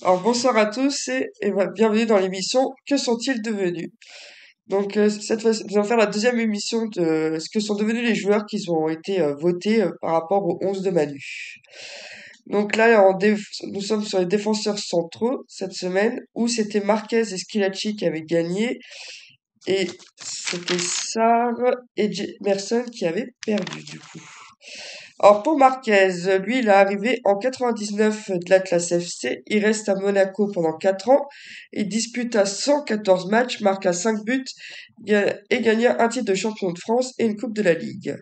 Alors bonsoir à tous et bienvenue dans l'émission Que sont-ils devenus? Donc cette fois, nous allons faire la deuxième émission de ce que sont devenus les joueurs qui ont été votés par rapport aux 11 de Manu. Donc là, nous sommes sur les défenseurs centraux cette semaine où c'était Marquez et Schillaci qui avaient gagné et c'était Sarr et Merson qui avaient perdu du coup. Alors pour Marquez, lui, il est arrivé en 99 de l'Atlas FC. Il reste à Monaco pendant 4 ans. Il disputa 114 matchs, marqua 5 buts et gagna un titre de champion de France et une coupe de la Ligue.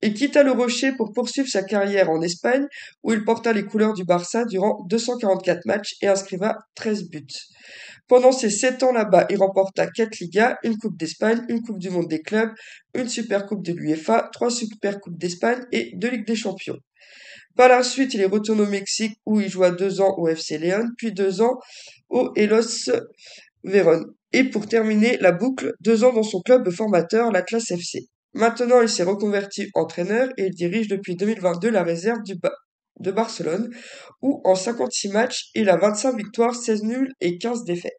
Il quitta le Rocher pour poursuivre sa carrière en Espagne, où il porta les couleurs du Barça durant 244 matchs et inscriva 13 buts. Pendant ces 7 ans là-bas, il remporta 4 Ligas, une Coupe d'Espagne, une Coupe du Monde des clubs, une Supercoupe de l'UEFA, 3 Supercoupes d'Espagne et 2 Ligues des Champions. Par la suite, il est retourné au Mexique où il joua 2 ans au FC León, puis 2 ans au Hellas Vérone. Et pour terminer la boucle, 2 ans dans son club formateur, l'Atlas FC. Maintenant, il s'est reconverti entraîneur et il dirige depuis 2022 la réserve de Barcelone, où en 56 matchs, il a 25 victoires, 16 nuls et 15 défaites.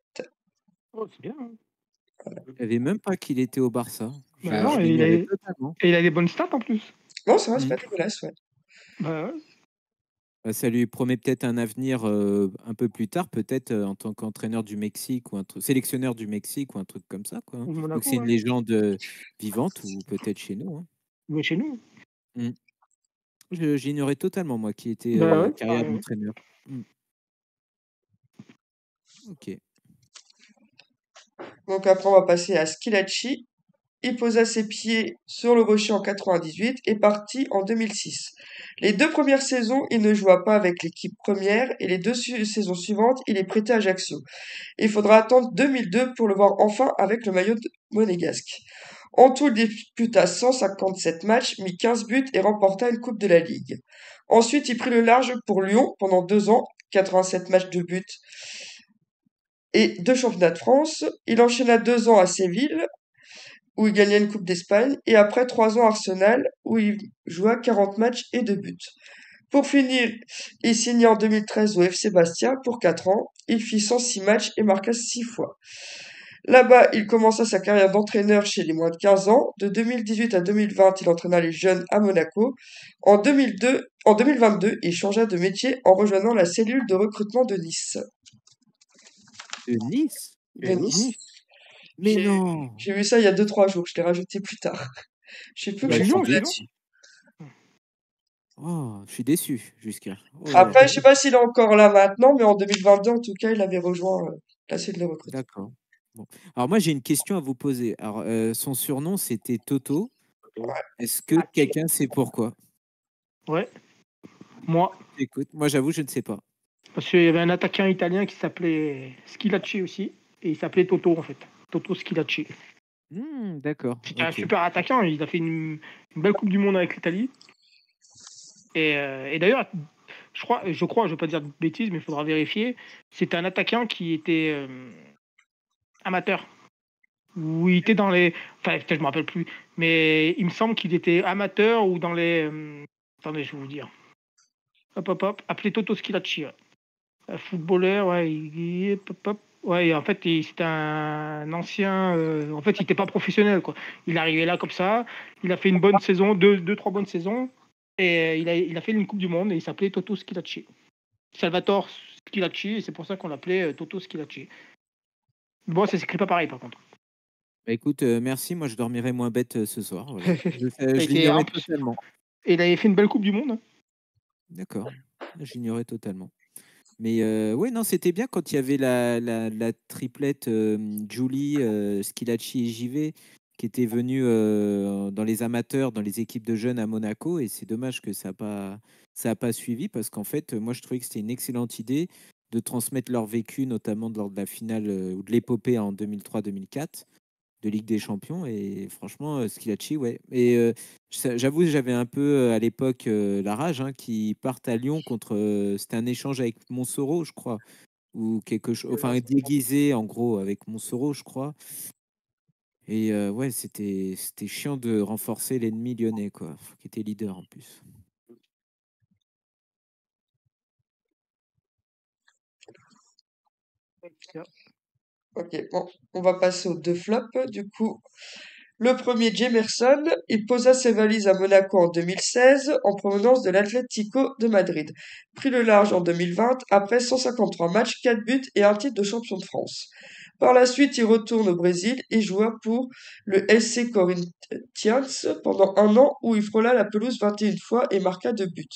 Oh, c'est bien. Hein. Je savais même pas qu'il était au Barça. Bah non, Je et l'ignorais totalement. il a des bonnes stats en plus. Non, ça va, c'est pas dégueulasse, ouais. Bah ouais. Bah, ça lui promet peut-être un avenir un peu plus tard, peut-être en tant qu'entraîneur du Mexique ou sélectionneur du Mexique ou un truc comme ça, quoi. Ou Donc Monaco, c'est une ouais. légende vivante ou peut-être chez nous. Hein. Ou chez nous. Mm. J'ignorais totalement, moi, qui était Bah ouais, carrière pareil. d'entraîneur. Mm. Ok. Donc après, on va passer à Schillaci. Il posa ses pieds sur le rocher en 98 et partit en 2006. Les 2 premières saisons, il ne joua pas avec l'équipe première et les 2 saisons suivantes, il est prêté à Ajaccio. Il faudra attendre 2002 pour le voir enfin avec le maillot monégasque. En tout, il disputa 157 matchs, mit 15 buts et remporta une Coupe de la Ligue. Ensuite, il prit le large pour Lyon pendant 2 ans, 87 matchs de buts et 2 championnats de France. Il enchaîna 2 ans à Séville, où il gagna une Coupe d'Espagne, et après 3 ans à Arsenal, où il joua 40 matchs et 2 buts. Pour finir, il signa en 2013 au FC Bastia pour 4 ans. Il fit 106 matchs et marqua 6 fois. Là-bas, il commença sa carrière d'entraîneur chez les moins de 15 ans. De 2018 à 2020, il entraîna les jeunes à Monaco. En 2022, il changea de métier en rejoignant la cellule de recrutement de Nice. De Nice? De Nice. Mais non! J'ai vu ça il y a 2-3 jours, je l'ai rajouté plus tard. Je sais plus Bah, Chez comment Lyon on aussi, l'a non? dit. Oh, je suis déçu jusqu'à. Oh là là. Après, je sais pas s'il est encore là maintenant, mais en 2022, en tout cas, il avait rejoint la cellule de recrutement. D'accord. Bon. Alors moi j'ai une question à vous poser. Alors son surnom c'était Toto. Est-ce que quelqu'un sait pourquoi? Ouais. Moi. Écoute, moi j'avoue je ne sais pas. Parce qu'il y avait un attaquant italien qui s'appelait Schillaci aussi. Et il s'appelait Toto en fait. Toto Schillaci. D'accord. C'était un Ok. super attaquant. Il a fait une belle Coupe du Monde avec l'Italie. Et d'ailleurs, je crois, je vais pas dire de bêtises, mais il faudra vérifier. C'était un attaquant qui était amateur. Ou il était dans les. Enfin, je me rappelle plus. Mais il me semble qu'il était amateur ou dans les. Attendez, je vais vous dire. Hop, hop, hop. Appelé Toto Schillaci. Ouais. Un footballeur, ouais. Hop, hop. Ouais, et en fait, c'était un ancien. En fait, il n'était pas professionnel, quoi. Il arrivait là comme ça. Il a fait une bonne saison, deux, trois bonnes saisons. Et il a fait une Coupe du Monde et il s'appelait Toto Schillaci. Salvatore Schillaci, et c'est pour ça qu'on l'appelait Toto Schillaci. Bon, ça s'écrit pas pareil par contre. Bah écoute, merci, moi je dormirai moins bête ce soir. Voilà. Je Et en l'ignorais plus, totalement. et il avait fait une belle Coupe du Monde. Hein. D'accord. J'ignorais totalement. Mais oui, non, c'était bien quand il y avait la triplette Julie, Schillaci et JV qui était venue dans les amateurs, dans les équipes de jeunes à Monaco. Et c'est dommage que ça a pas suivi parce qu'en fait, moi, je trouvais que c'était une excellente idée de transmettre leur vécu, notamment lors de la finale ou de l'épopée en 2003-2004 de Ligue des Champions. Et franchement, Schillaci, ouais. Et j'avoue, j'avais un peu à l'époque la rage qui partent à Lyon contre. C'était un échange avec Montsoreau, je crois, ou quelque chose. Enfin, déguisé en gros avec Montsoreau, je crois. Et ouais, c'était chiant de renforcer l'ennemi lyonnais, quoi, qui était leader en plus. Ok, bon, on va passer aux deux flops. Du coup, le premier, Jemerson, il posa ses valises à Monaco en 2016 en provenance de l'Atlético de Madrid. Prit le large en 2020 après 153 matchs, 4 buts et un titre de champion de France. Par la suite, il retourne au Brésil et joua pour le SC Corinthians pendant un an où il frôla la pelouse 21 fois et marqua 2 buts.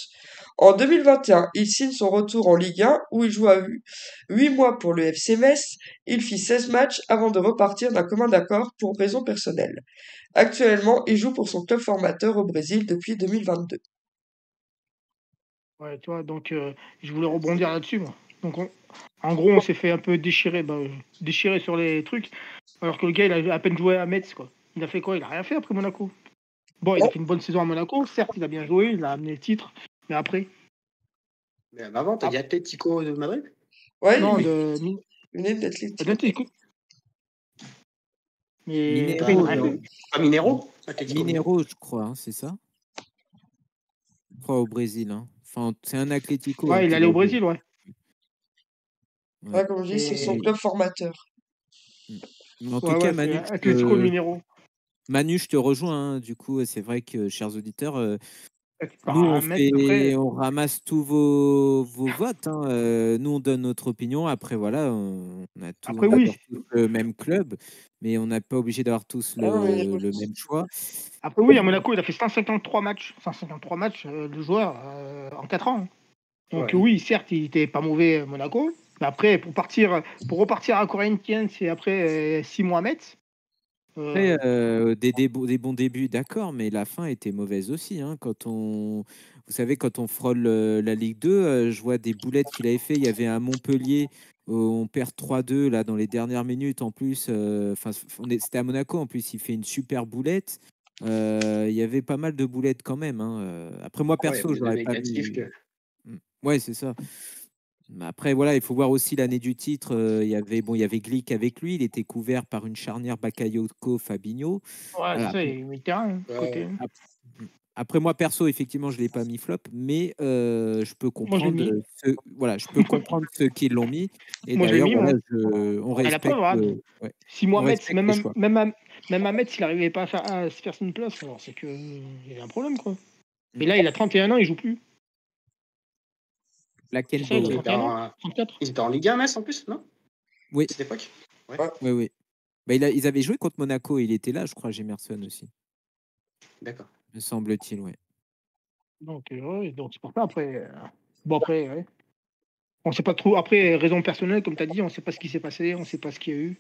En 2021, il signe son retour en Ligue 1 où il joua 8 mois pour le FC Metz. Il fit 16 matchs avant de repartir d'un commun accord pour raisons personnelles. Actuellement, il joue pour son club formateur au Brésil depuis 2022. Ouais, tu vois, donc je voulais rebondir là-dessus, moi. Donc, en gros, on s'est fait un peu déchirer, déchirer sur les trucs, alors que le gars, il a à peine joué à Metz, quoi. Il a fait quoi? Il a rien fait après Monaco. Bon, il a fait une bonne saison à Monaco, certes, il a bien joué, il a amené le titre, mais après. Mais avant, t'as dit Atlético de Madrid? Ouais, Non, il de venait d'Atlético. d'Atlético. Mais Minero, après, il a rien fait. Pas Minero? Atlético Minero, je crois, hein, c'est ça? Je crois au Brésil. Hein. Enfin, c'est un Atlético. Ouais, hein, il est qu'il allé a au joué. Brésil, ouais. Ouais, comme je dis, c'est son Et- club formateur. Mais en Ouais, tout cas, ouais, Manu, c'est Atlético de Minero. Manu, je te rejoins. Hein. Du coup, c'est vrai que, chers auditeurs, Par nous, un mètre, après. on ramasse tous vos votes. Hein. Nous, on donne notre opinion. Après, voilà, on Après, adore oui. tous le même club, mais on n'est pas obligé d'avoir tous Ah non, mais il y a le même choix. Après, oui, à Monaco, il a fait 153 matchs. 153 matchs de joueur en 4 ans. Donc, Ouais. oui, certes, il n'était pas mauvais à Monaco. Mais après, pour repartir à Corinthians et après 6 mois à Metz. Après, des bons débuts, d'accord, mais la fin était mauvaise aussi. Hein, vous savez, quand on frôle la Ligue 2, je vois des boulettes qu'il avait fait. Il y avait un Montpellier, on perd 3-2 là dans les dernières minutes en plus. C'était à Monaco en plus. Il fait une super boulette. Il y avait pas mal de boulettes quand même. Hein. Après, moi perso, vous j'aurais avez pas négatif mis. que. Ouais, c'est ça. Mais après, voilà, il faut voir aussi l'année du titre. Il y avait Glick avec lui. Il était couvert par une charnière Bakayoko-Fabinho. Ouais, Voilà. c'est ça, il met le terrain. Côté. Après, moi perso, effectivement, je l'ai pas mis flop, mais je peux Moi, je l'ai comprendre mis. je peux comprendre ceux qui l'ont mis. Et Moi, je l'ai d'ailleurs, mis, voilà, moi. on Et la respecte. preuve, hein, Ouais, 6 mois on à Metz, respecte les choix. même à Metz, il n'arrivait pas à se faire une place. Alors, c'est qu'il y avait un problème, quoi. Et là, il a 31 ans, il joue plus. Black C'est ça, il a Bauer. 31 ans, 34. Ils étaient en Ligue 1, Metz, en plus, non? Oui. À cette époque? Oui. Bah, ils avaient joué contre Monaco. Il était là, je crois, Jemerson aussi. D'accord. Me semble-t-il, ouais. Donc, donc c'est pour ça, après. Bon, après, ouais. On sait pas trop. Après, raison personnelle, comme tu as dit, on sait pas ce qui s'est passé, on sait pas ce qu'il y a eu.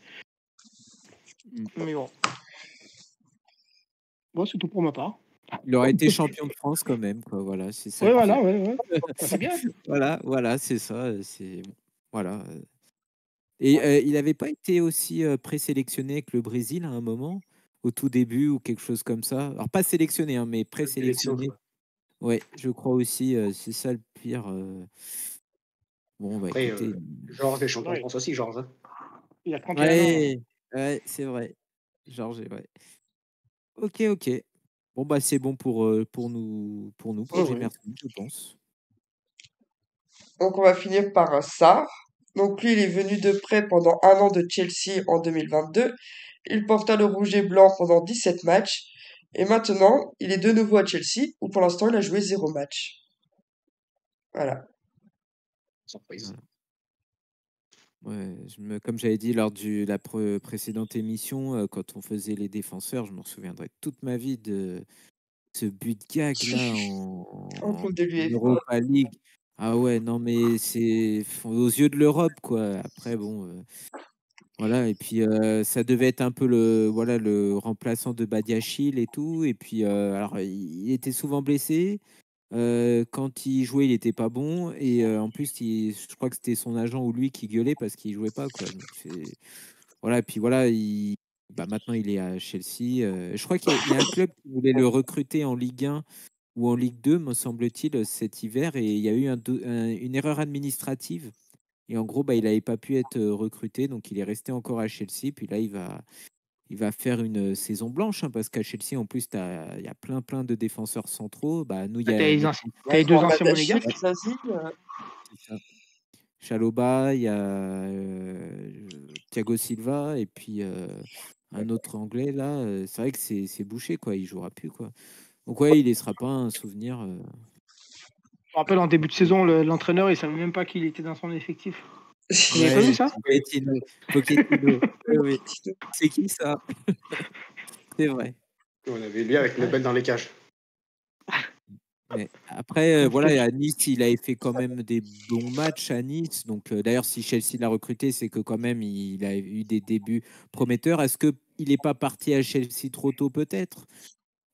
Mais bon. Bon, c'est tout pour ma part. Il aurait été champion de France quand même, quoi. Voilà, c'est ça. Ouais, voilà, ouais. C'est bien. Voilà, c'est ça. C'est voilà. Et il n'avait pas été aussi présélectionné avec le Brésil à un moment, au tout début ou quelque chose comme ça. Alors pas sélectionné, hein, mais présélectionné. Ouais, je crois aussi. C'est ça le pire. Bon, bah Après, écoutez. Georges est champion de France aussi, Georges. Hein. Il a 31 ans. Ouais, c'est vrai. Georges, ouais. Ok. Bon, bah c'est bon pour nous, pour Jemerson, je pense. Donc on va finir par un Sarr. Donc lui, il est venu de prêt pendant un an de Chelsea en 2022. Il porta le rouge et blanc pendant 17 matchs. Et maintenant, il est de nouveau à Chelsea, où pour l'instant, il a joué 0 match. Voilà. Surprise. Ouais, comme j'avais dit lors de la précédente émission, quand on faisait les défenseurs, je m'en souviendrai toute ma vie de ce but gag là En Coupe de l'UEFA. Europa League. Ah ouais, non mais c'est aux yeux de l'Europe quoi. Après bon, voilà et puis ça devait être un peu le remplaçant de Badiachil et tout et puis alors il était souvent blessé. Quand il jouait, il était pas bon et en plus, je crois que c'était son agent ou lui qui gueulait parce qu'il jouait pas quoi. Donc voilà et puis voilà, maintenant il est à Chelsea. Je crois qu'il y a un club qui voulait le recruter en Ligue 1 ou en Ligue 2, me semble-t-il, cet hiver et il y a eu une erreur administrative et en gros, il n'avait pas pu être recruté, donc il est resté encore à Chelsea. Puis là, il va faire une saison blanche, hein, parce qu'à Chelsea, en plus, il y a plein de défenseurs centraux. Nous, il y T'as a les deux anciens monégasques. c'est ça. Chalobah, il y a Thiago Silva et puis un autre Anglais là. C'est vrai que c'est bouché quoi. Il jouera plus quoi. Donc ouais, il laissera pas un souvenir. Je me rappelle en début de saison, l'entraîneur, il savait même pas qu'il était dans son effectif. Vous n'avez pas vu Ouais, ça? Pochettino. Oui. C'est qui ça? C'est vrai. On avait lui avec Lebel dans les cages. Mais après, Donc, voilà, à Nice, il avait fait quand même des bons matchs à Nice. Donc, d'ailleurs, si Chelsea l'a recruté, c'est que quand même, il a eu des débuts prometteurs. Est-ce qu'il n'est pas parti à Chelsea trop tôt, peut-être?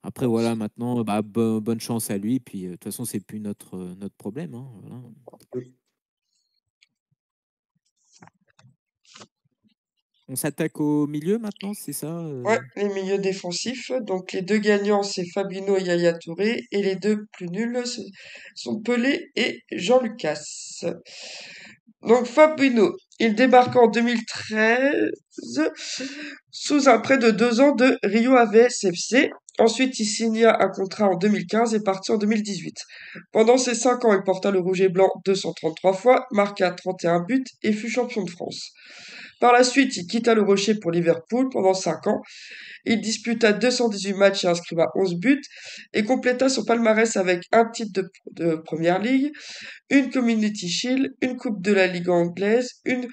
Après, voilà, maintenant, bah, bonne chance à lui. Puis, de toute façon, c'est plus notre problème, hein, voilà. On s'attaque au milieu maintenant, c'est ça? Ouais, les milieux défensifs. Donc les deux gagnants, c'est Fabinho et Yaya Touré. Et les deux plus nuls sont Pelé et Jean Lucas. Donc Fabinho, il débarque en 2013 sous un prêt de 2 ans de Rio Ave FC. Ensuite, il signa un contrat en 2015 et partit en 2018. Pendant ces 5 ans, il porta le rouge et blanc 233 fois, marqua 31 buts et fut champion de France. Par la suite, il quitta le Rocher pour Liverpool pendant 5 ans. Il disputa 218 matchs et inscriva 11 buts et compléta son palmarès avec un titre de Première Ligue, une Community Shield, une Coupe de la Ligue anglaise, une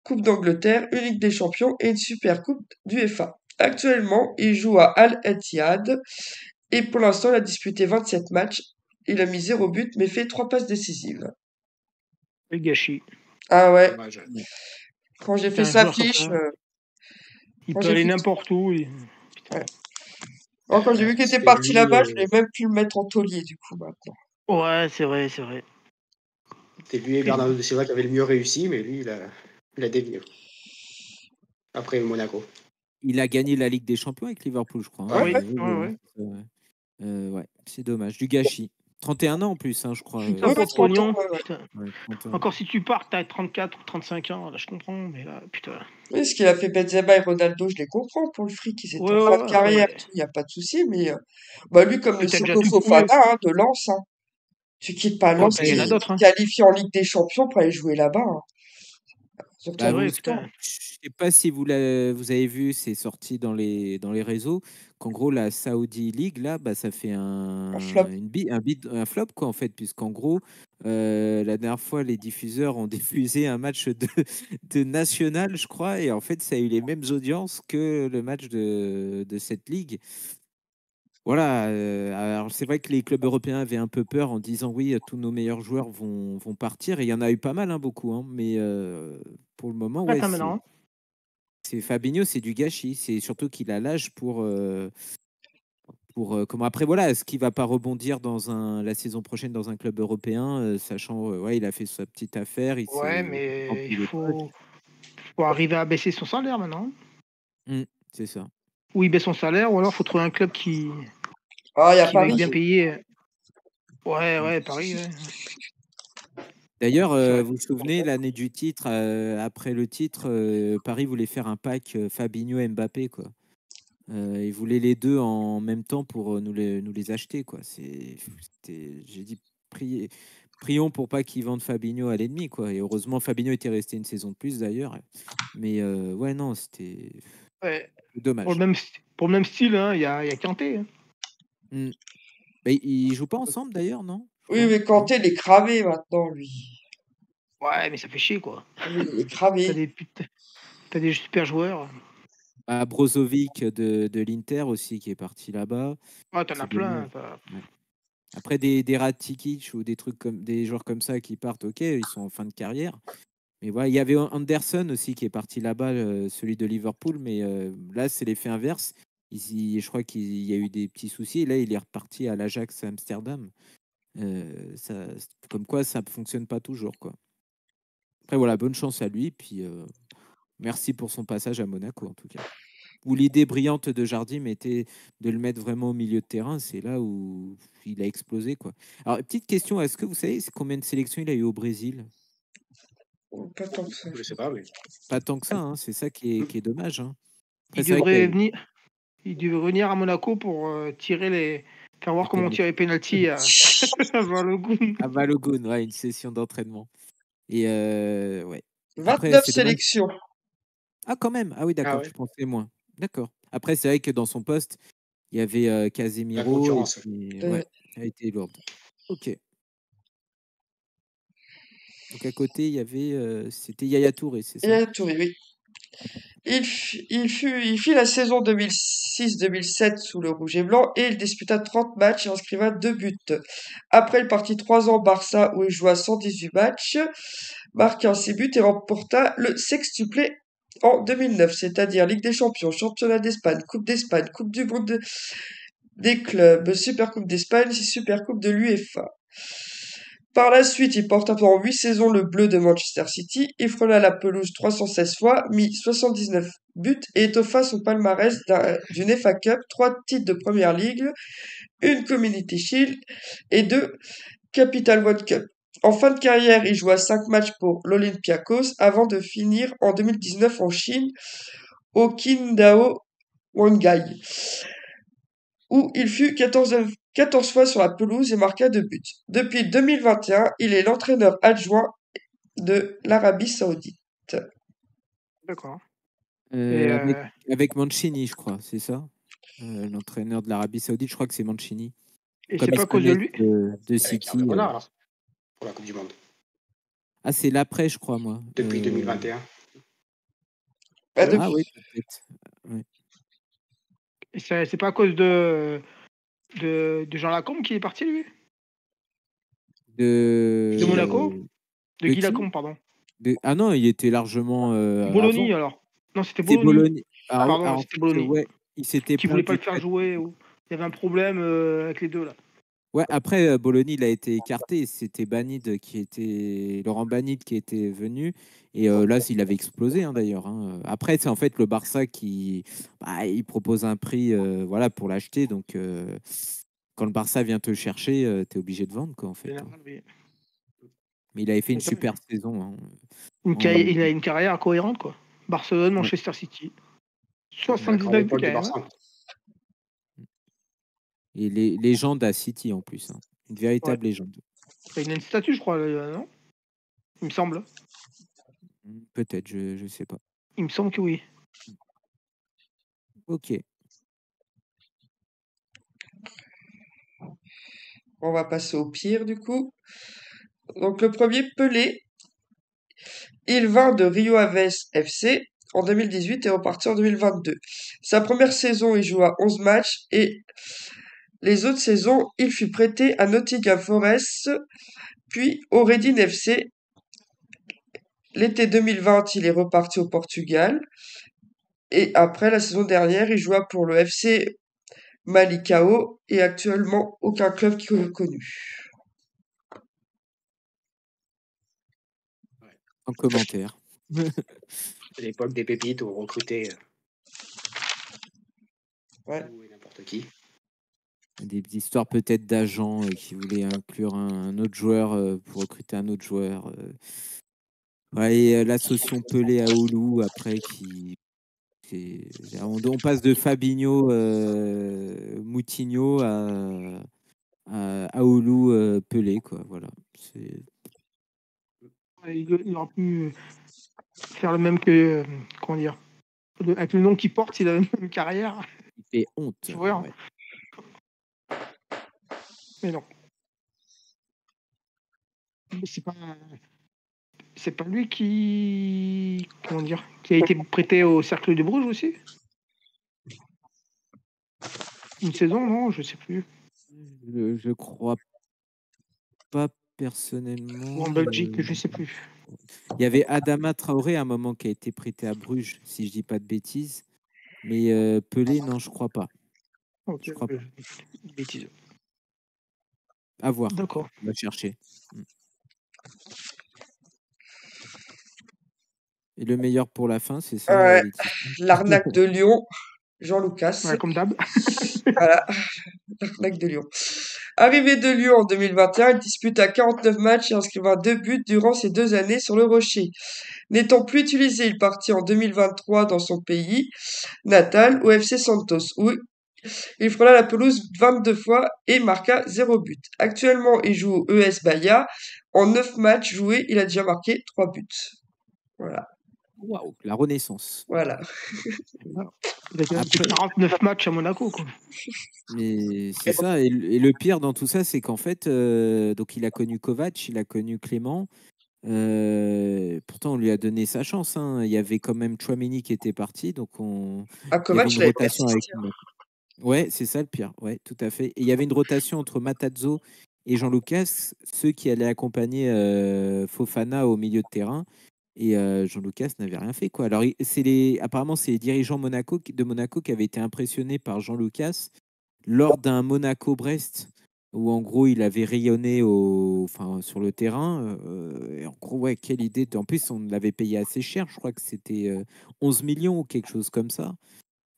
Coupe d'Angleterre, une Ligue des Champions et une Super Coupe d'UEFA. Actuellement, il joue à Al-Ittihad et pour l'instant, il a disputé 27 matchs. Il a mis 0 but mais fait 3 passes décisives. le gâchis. Ah ouais, Dommage. quand j'ai C'est fait un sa joueur comme fiche, ça. Il quand peut j'ai aller fait- n'importe où. Putain. Ouais. Quand j'ai vu qu'il était C'était parti lui, là-bas, je l'ai même pu le mettre en taulier du coup maintenant. Ouais, c'est vrai, c'est vrai. c'était lui et Bernardo de Silva qui avaient le mieux réussi, mais lui, il a dévié. Après Monaco. Il a gagné la Ligue des Champions avec Liverpool, je crois, hein. Ouais, Oui, Oui, ouais, c'est dommage. Du gâchis. 31 ans en plus, hein, je crois. putain, Ouais, pour 30 le ans, pognon. ouais, ouais. Putain. Ouais, 31. Encore si tu pars, t'as 34 ou 35 ans, là je comprends, mais là, putain. Oui, ce qu'il a fait Benzema et Ronaldo, je les comprends pour le fric, ils étaient Ouais, en fin de ouais, après, carrière, ouais. il n'y a pas de souci, mais bah lui, comme Mais le t'as déjà Soko tout prouvé. Fofana hein, de Lens, hein. Tu quittes pas Ouais, Lens, bah, il y en a tu d'autres, te hein. qualifies en Ligue des Champions pour aller jouer là-bas, hein. Surtout C'est Bah, en vrai, vous, temps. putain. je sais pas si vous avez vu, c'est sorti dans les réseaux, qu'en gros, la Saudi League, là, bah, ça fait Un flop. un flop, quoi, en fait, puisqu'en gros, la dernière fois, les diffuseurs ont diffusé un match de national, je crois, et en fait, ça a eu les mêmes audiences que le match de cette ligue. Voilà, alors c'est vrai que les clubs européens avaient un peu peur en disant oui, tous nos meilleurs joueurs vont partir, et il y en a eu pas mal, hein, beaucoup, hein, mais pour le moment, ouais, Attends maintenant. c'est Fabinho, c'est du gâchis. C'est surtout qu'il a l'âge comment après voilà, est-ce qu'il va pas rebondir la saison prochaine dans un club européen, sachant ouais, il a fait sa petite affaire, il Ouais, s'est mais il rempli les poches. faut arriver à baisser son salaire maintenant. C'est ça. Ou il baisse son salaire, ou alors faut trouver un club Ah, il y a qui va être Paris. bien payé. Ouais, Paris, ouais. D'ailleurs, C'est vrai. vous vous souvenez l'année du titre, après le titre, Paris voulait faire un pack Fabinho Mbappé quoi. Ils voulaient les deux en même temps pour nous les acheter quoi. J'ai dit prions pour pas qu'ils vendent Fabinho à l'ennemi quoi. Et heureusement Fabinho était resté une saison de plus d'ailleurs. Mais ouais non c'était Ouais. dommage. Pour le même style, hein, il y a Kanté. Hein. Mm. Mais ils jouent pas ensemble d'ailleurs non? Je Oui, crois, mais non. Kanté, il est cramé maintenant, lui. Ouais, mais ça fait chier, quoi. Oui, il est T'as cramé. t'as des super joueurs. Ah, Brozovic de l'Inter aussi qui est parti là-bas. Ouais, t'en as C'est plein. dommage. Ouais. Après des Ratikic ou des trucs comme des joueurs comme ça qui partent, ok, ils sont en fin de carrière. Mais voilà, il y avait Anderson aussi qui est parti là-bas, celui de Liverpool, mais là c'est l'effet inverse. Je crois qu'il y a eu des petits soucis. Et là, il est reparti à l'Ajax Amsterdam. Ça, comme quoi, ça ne fonctionne pas toujours, quoi. Après, voilà, bonne chance à lui. Puis merci pour son passage à Monaco, en tout cas. Où l'idée brillante de Jardim était de le mettre vraiment au milieu de terrain. C'est là où il a explosé, quoi. Alors, petite question, est-ce que vous savez combien de sélections il a eu au Brésil? Pas tant que ça. Je sais pas, mais Pas tant que ça, hein, c'est ça qui est dommage. Hein. Après, Il c'est vrai qu'il y a devrait eu venir, il devrait venir à Monaco pour faire voir des comment pénalités. tirer penalty à Balogun. À Balogun, ouais, une session d'entraînement. Et ouais. Après, 29 c'est dommage. sélections. Ah, quand même. Ah oui, d'accord, ouais. je pensais moins. D'accord. Après, c'est vrai que dans son poste, il y avait La Casemiro et concurrence. puis, Euh, ouais, ça a été lourde. Ok. Donc à côté, il y avait, c'était Yaya Touré, c'est Il ça? a Touré, oui. Il fit la saison 2006-2007 sous le rouge et blanc et il disputa 30 matchs et inscriva 2 buts. Après, il partit 3 ans au Barça où il joua 118 matchs, marqua 6 buts et remporta le sextuplé en 2009, c'est-à-dire Ligue des Champions, Championnat d'Espagne, Coupe du Monde des clubs, Supercoupe d'Espagne, Supercoupe de l'UEFA. Par la suite, il porta pendant 8 saisons le bleu de Manchester City, il frôla la pelouse 316 fois, mit 79 buts et étoffa son palmarès d'une FA Cup, 3 titres de Premier League, une Community Shield et 2 Capital One Cup. En fin de carrière, il joua 5 matchs pour l'Olympiakos avant de finir en 2019 en Chine au Qingdao Huanghai, où il fut 14 fois sur la pelouse et marqua 2 buts. Depuis 2021, il est l'entraîneur adjoint de l'Arabie Saoudite. D'accord. Et Avec Mancini, je crois, c'est ça? L'entraîneur de l'Arabie Saoudite, je crois que c'est Mancini. et Comme c'est ils pas se à cause de connaissent lui. de Avec City. Arda alors, pour la Coupe du Monde. Ah, c'est l'après, je crois, moi. Depuis 2021. Bah, Ah oui, peut-être. Ouais. Et c'est pas à cause de Jean Lacombe qui est parti, lui? De Monaco? De de Guy qui? Lacombe, pardon. Ah non, il était largement Bologna, avant. alors. Non, c'était C'est Bologna. Bologne. Pardon, En c'était fait, Bologna. ouais, il s'était Qui voulait pas plaint le faire jouer. Ou... Il y avait un problème avec les deux, là. Ouais, après, Bologna, il a été écarté. C'était Banide qui était. Laurent Banide qui était venu. Et là, il avait explosé, hein, d'ailleurs. Hein. Après, c'est en fait le Barça qui. Il propose un prix voilà, pour l'acheter. Donc, quand le Barça vient te chercher, tu es obligé de vendre, quoi, en fait. Hein. Général, oui. Mais il avait fait une Mais quand même, super saison. Hein. il a une carrière cohérente, quoi. Barcelone, Ouais. Manchester City. La grande 79 buts, époque quand du même. Barça. Et les légendes à City, en plus. Hein. Une véritable légende. Il a une statue, je crois, non? Il me semble. Peut-être, je ne sais pas. Il me semble que oui. Ok. On va passer au pire, du coup. Donc, le premier, Pelé. Il vint de Rio Ave FC en 2018 et reparti en 2022. Sa première saison, il joua 11 matchs et les autres saisons, il fut prêté à Nottingham Forest, puis au Reading FC. L'été 2020, il est reparti au Portugal. Et après, la saison dernière, il joua pour le FC Malicao et actuellement aucun club connu. En commentaire. C'est l'époque des pépites où on recrutait Ouais. tout et n'importe qui. Des histoires peut-être d'agents qui voulaient inclure un autre joueur pour recruter un autre joueur. Ouais, et l'association Pelé à Oulu après on passe de Fabinho Moutinho à Oulu Pelé quoi voilà. Il aurait pu faire le même que comment dire, avec le nom qu'il porte, il a la même carrière. Il fait honte. Tu vois, ouais. Mais non. C'est pas lui qui comment dire, qui a été prêté au Cercle de Bruges aussi. Une saison, non, je sais plus. Je crois pas personnellement. Ou en Belgique, je sais plus. Il y avait Adama Traoré à un moment qui a été prêté à Bruges, si je dis pas de bêtises. Mais Pelé, non, je crois pas. Ok, Je crois pas. bêtise. À voir. D'accord. On va chercher. Et le meilleur pour la fin, c'est ça, Ouais, Laetitia l'arnaque de Lyon, Jean Lucas. Ouais, comme d'hab. Voilà, l'arnaque de Lyon. Arrivé de Lyon en 2021, il disputa 49 matchs et inscriva 2 buts durant ces 2 années sur le Rocher. N'étant plus utilisé, il partit en 2023 dans son pays natal, au FC Santos, où il frôla la pelouse 22 fois et marqua 0 but. Actuellement, il joue au ES Bahia En 9 matchs joués, il a déjà marqué 3 buts. Voilà. Waouh, la renaissance. Voilà. Il a quand même fait Après, 49 matchs à Monaco, quoi. mais c'est ça. Et le pire dans tout ça, c'est qu'en fait, donc il a connu Kovac, il a connu Clément. Pourtant, on lui a donné sa chance, hein. Il y avait quand même Tchouaméni qui était parti, donc il y avait Kovac, une il avait rotation avec. persisté. Ouais, c'est ça le pire. Ouais, tout à fait. Et il y avait une rotation entre Matazzo et Jean Lucas, ceux qui allaient accompagner Fofana au milieu de terrain. Et Jean Lucas n'avait rien fait, quoi. Alors, apparemment, c'est les dirigeants de Monaco qui avaient été impressionnés par Jean Lucas lors d'un Monaco-Brest où en gros il avait rayonné sur le terrain. Et en gros, ouais, quelle idée. En plus, on l'avait payé assez cher. Je crois que c'était 11 millions ou quelque chose comme ça.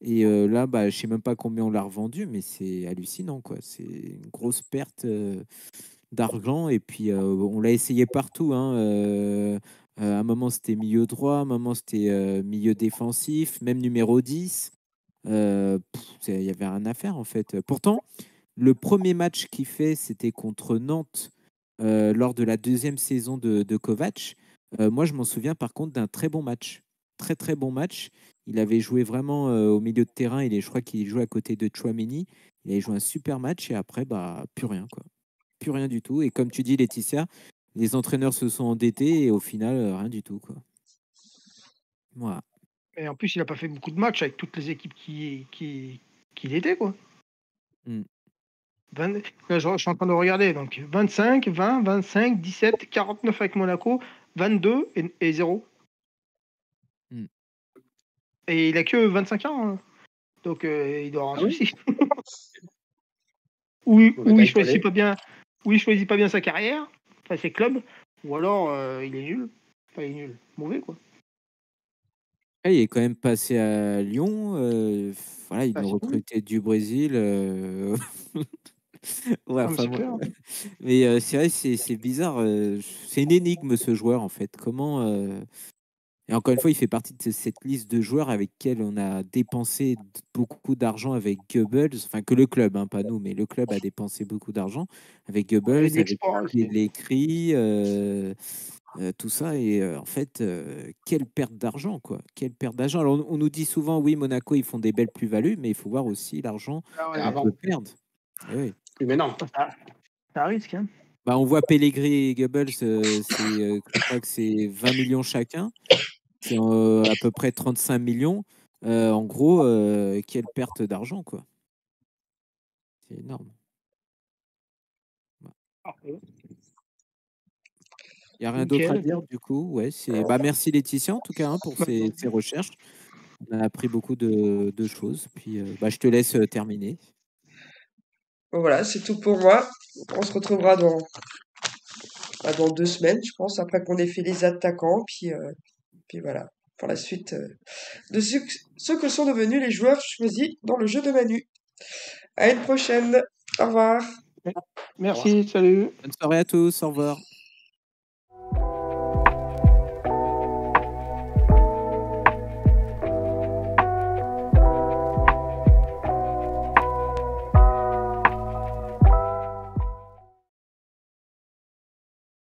Et là, bah, je sais même pas combien on l'a revendu, mais c'est hallucinant, quoi. C'est une grosse perte d'argent. Et puis, on l'a essayé partout, hein. À un moment, c'était milieu droit, à un moment, c'était milieu défensif, même numéro 10. Il y avait rien à faire, en fait. Pourtant, le premier match qu'il fait, c'était contre Nantes lors de la deuxième saison de Kovac. Moi, je m'en souviens par contre d'un très bon match. Très, très bon match. Il avait joué vraiment au milieu de terrain. Je crois qu'il jouait à côté de Tchouaméni. Il avait joué un super match et après, bah, plus rien, quoi. Plus rien du tout. Et comme tu dis, Laetitia, les entraîneurs se sont endettés et au final, rien du tout, quoi. Voilà. Et en plus, il n'a pas fait beaucoup de matchs avec toutes les équipes qu'il était, quoi. Mm. Là, je suis en train de regarder. Donc, 25, 20, 25, 17, 49 avec Monaco, 22 et 0. Mm. Et il a que 25 ans. Hein. Donc, il doit avoir un souci. Ou il choisit pas bien. Ou il choisit pas bien sa carrière, enfin ses clubs, ou alors il est nul. Enfin, il est nul. Mauvais, quoi. Il est quand même passé à Lyon. Voilà, ils Ah, l'ont c'est cool. recruté du Brésil. Ouais, Ah, mais enfin, c'est clair. mais c'est vrai, c'est bizarre. C'est une énigme ce joueur en fait. Comment Et encore une fois, il fait partie de cette liste de joueurs avec lesquels on a dépensé beaucoup d'argent avec Goebbels. Enfin, que le club, hein, pas nous, mais le club a dépensé beaucoup d'argent avec Ouais, Goebbels, de avec l'export aussi. l'écrit, tout ça. Et en fait, quelle perte d'argent, quoi. Quelle perte d'argent. Alors, on nous dit souvent, oui, Monaco, ils font des belles plus-values, mais il faut voir aussi l'argent Ah ouais, qu'on Avant. peut perdre. Eh oui. Mais non. ça risque. Hein. Bah, on voit Pellegrini et Goebbels, je crois que c'est 20 millions chacun. C'est à peu près 35 millions. En gros, quelle perte d'argent, quoi. C'est énorme. Il n'y a rien d'autre à Nickel. dire, du coup. Ouais, bah, merci Laetitia, en tout cas, hein, pour ces recherches. On a appris beaucoup de choses. Puis bah, je te laisse terminer. Bon, voilà, c'est tout pour moi. On se retrouvera dans 2 semaines, je pense, après qu'on ait fait les attaquants. Puis voilà, pour la suite de ceux que sont devenus les joueurs choisis dans le jeu de Manu. À une prochaine. Au revoir. Merci, salut. Bonne soirée à tous. Au revoir.